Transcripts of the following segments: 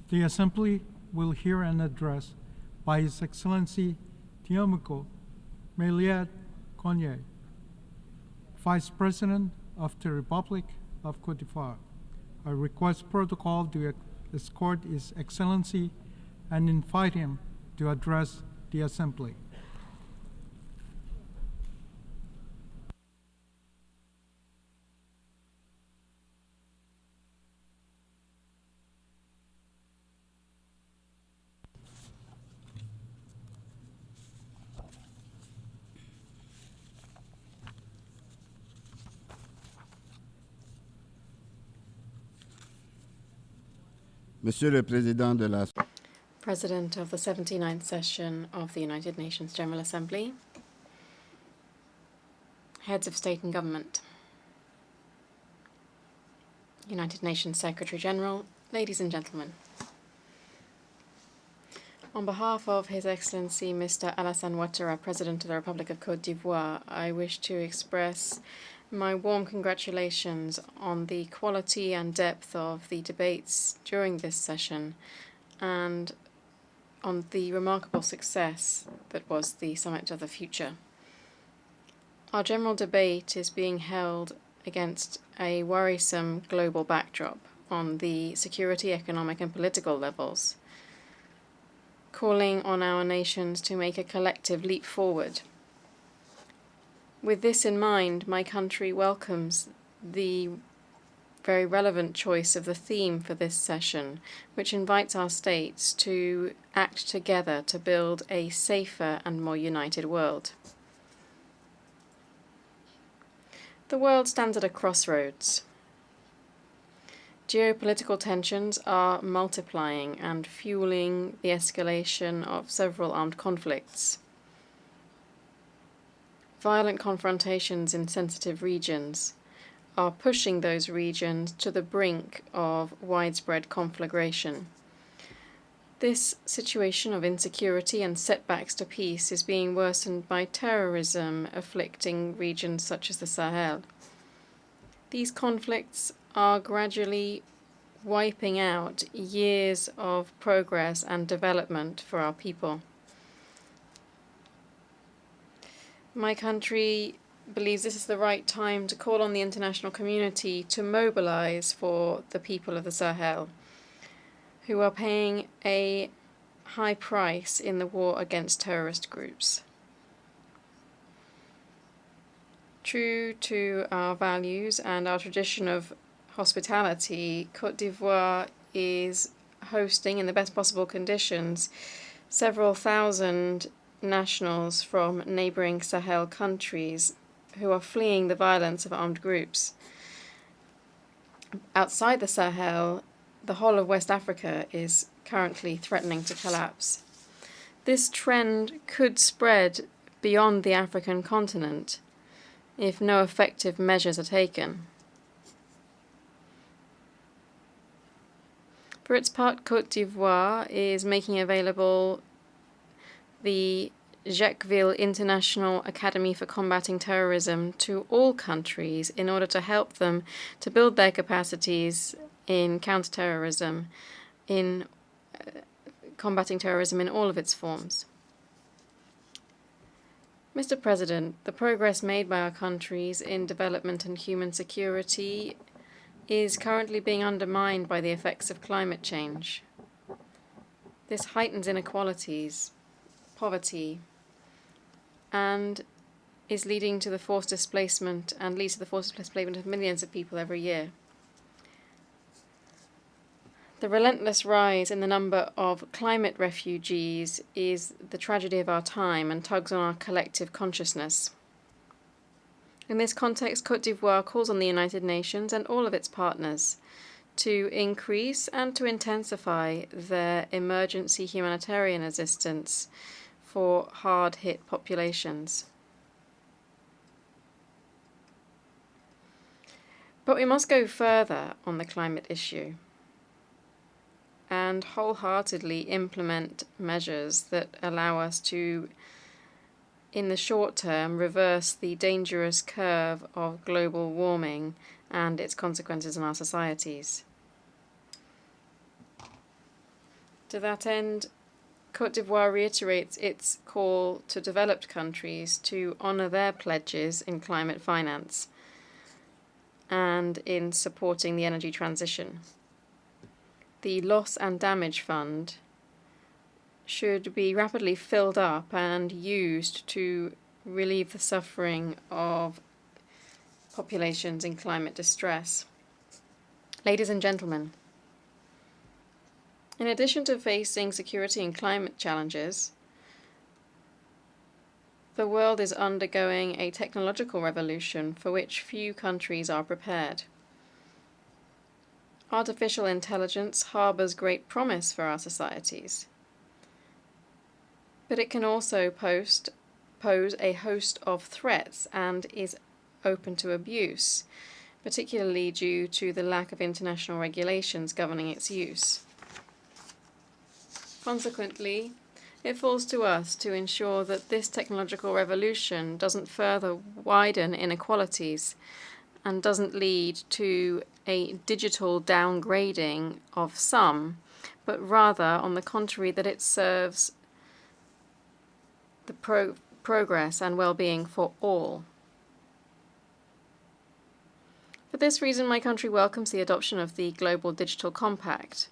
The Assembly will hear an address by His Excellency Tiémoko Meyliet Koné, Vice President of the Republic of Côte d'Ivoire. I request protocol to escort His Excellency and invite him to address the Assembly. Monsieur le Président de la President of the 79th session of the United Nations General Assembly, Heads of State and Government, United Nations Secretary General, ladies and gentlemen. On behalf of His Excellency Mr. Alassane Ouattara, President of the Republic of Côte d'Ivoire, I wish to express my warm congratulations on the quality and depth of the debates during this session and on the remarkable success that was the Summit of the Future. Our general debate is being held against a worrisome global backdrop on the security, economic and political levels, calling on our nations to make a collective leap forward. With this in mind, my country welcomes the very relevant choice of the theme for this session, which invites our states to act together to build a safer and more united world. The world stands at a crossroads. Geopolitical tensions are multiplying and fueling the escalation of several armed conflicts. Violent confrontations in sensitive regions are pushing those regions to the brink of widespread conflagration. This situation of insecurity and setbacks to peace is being worsened by terrorism afflicting regions such as the Sahel. These conflicts are gradually wiping out years of progress and development for our people. My country believes this is the right time to call on the international community to mobilize for the people of the Sahel, who are paying a high price in the war against terrorist groups. True to our values and our tradition of hospitality, Côte d'Ivoire is hosting, in the best possible conditions, several thousand nationals from neighboring Sahel countries who are fleeing the violence of armed groups. Outside the Sahel, the whole of West Africa is currently threatening to collapse. This trend could spread beyond the African continent if no effective measures are taken. For its part, Côte d'Ivoire is making available the Jacquesville International Academy for Combating Terrorism to all countries in order to help them to build their capacities in counterterrorism, in combating terrorism in all of its forms. Mr. President, the progress made by our countries in development and human security is currently being undermined by the effects of climate change. This heightens inequalities, poverty, and is leading to the forced displacement and leads to the forced displacement of millions of people every year. The relentless rise in the number of climate refugees is the tragedy of our time and tugs on our collective consciousness. In this context, Côte d'Ivoire calls on the United Nations and all of its partners to increase and to intensify their emergency humanitarian assistance for hard-hit populations. But we must go further on the climate issue and wholeheartedly implement measures that allow us to, in the short term, reverse the dangerous curve of global warming and its consequences on our societies. To that end, Côte d'Ivoire reiterates its call to developed countries to honour their pledges in climate finance and in supporting the energy transition. The Loss and Damage Fund should be rapidly filled up and used to relieve the suffering of populations in climate distress. Ladies and gentlemen, in addition to facing security and climate challenges, the world is undergoing a technological revolution for which few countries are prepared. Artificial intelligence harbours great promise for our societies, but it can also pose a host of threats and is open to abuse, particularly due to the lack of international regulations governing its use. Consequently, it falls to us to ensure that this technological revolution doesn't further widen inequalities and doesn't lead to a digital downgrading of some, but rather, on the contrary, that it serves the progress and well-being for all. For this reason, my country welcomes the adoption of the Global Digital Compact.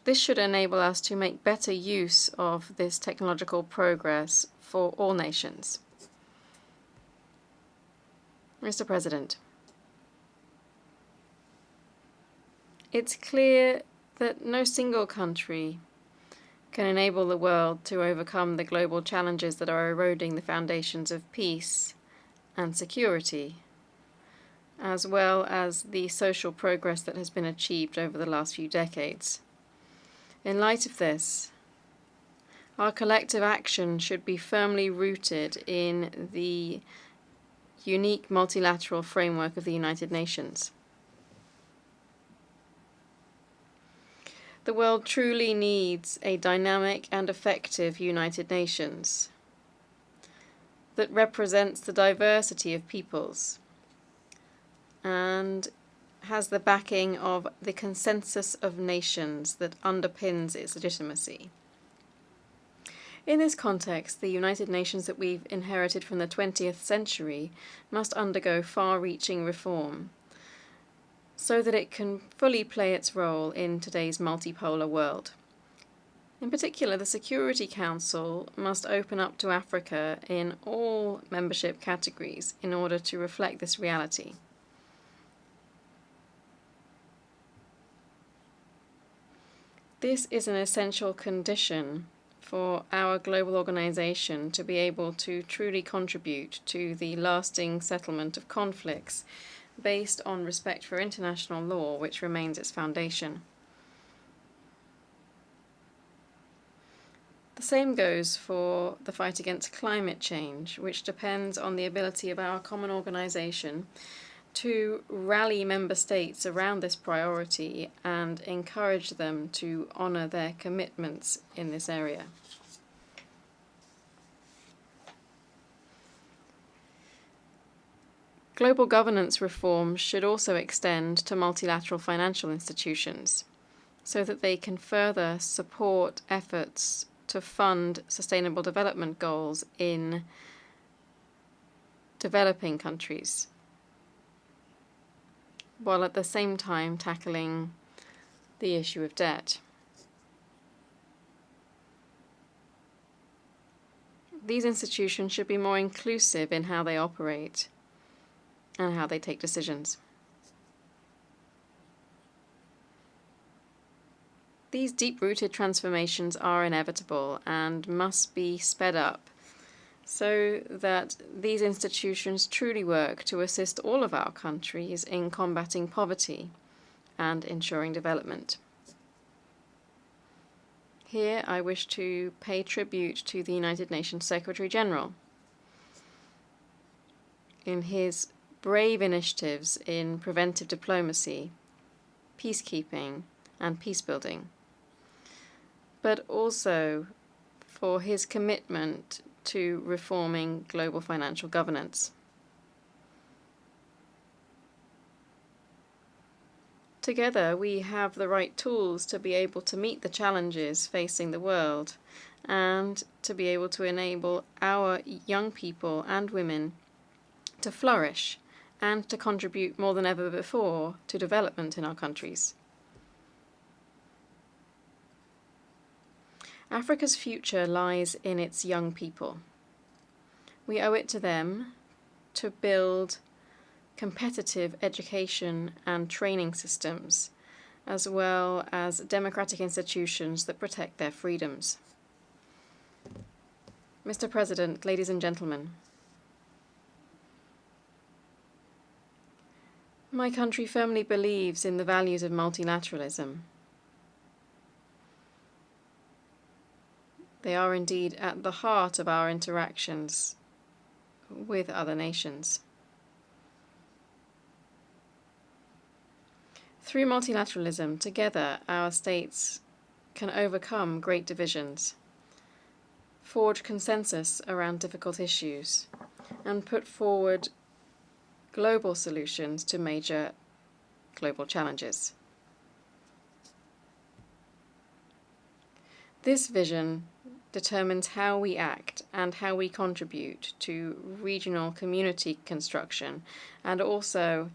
This should enable us to make better use of this technological progress for all nations. Mr. President, it's clear that no single country can enable the world to overcome the global challenges that are eroding the foundations of peace and security, as well as the social progress that has been achieved over the last few decades. In light of this, our collective action should be firmly rooted in the unique multilateral framework of the United Nations. The world truly needs a dynamic and effective United Nations that represents the diversity of peoples and has the backing of the consensus of nations that underpins its legitimacy. In this context, the United Nations that we've inherited from the 20th century must undergo far-reaching reform so that it can fully play its role in today's multipolar world. In particular, the Security Council must open up to Africa in all membership categories in order to reflect this reality. This is an essential condition for our global organization to be able to truly contribute to the lasting settlement of conflicts based on respect for international law, which remains its foundation. The same goes for the fight against climate change, which depends on the ability of our common organization to rally member states around this priority and encourage them to honour their commitments in this area. Global governance reform should also extend to multilateral financial institutions so that they can further support efforts to fund sustainable development goals in developing countries, while at the same time tackling the issue of debt. These institutions should be more inclusive in how they operate and how they take decisions. These deep-rooted transformations are inevitable and must be sped up so that these institutions truly work to assist all of our countries in combating poverty and ensuring development. Here I wish to pay tribute to the United Nations Secretary General in his brave initiatives in preventive diplomacy, peacekeeping, and peacebuilding, but also for his commitment to reforming global financial governance. Together, we have the right tools to be able to meet the challenges facing the world and to be able to enable our young people and women to flourish and to contribute more than ever before to development in our countries. Africa's future lies in its young people. We owe it to them to build competitive education and training systems, as well as democratic institutions that protect their freedoms. Mr. President, ladies and gentlemen, my country firmly believes in the values of multilateralism. They are indeed at the heart of our interactions with other nations. Through multilateralism, together our states can overcome great divisions, forge consensus around difficult issues, and put forward global solutions to major global challenges. This vision determines how we act and how we contribute to regional community construction, and also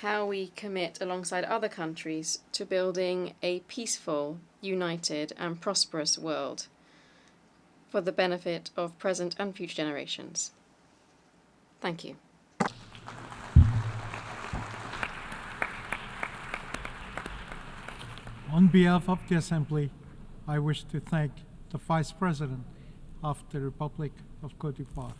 how we commit alongside other countries to building a peaceful, united and prosperous world for the benefit of present and future generations. Thank you. On behalf of the Assembly, I wish to thank the Vice President of the Republic of Côte d'Ivoire.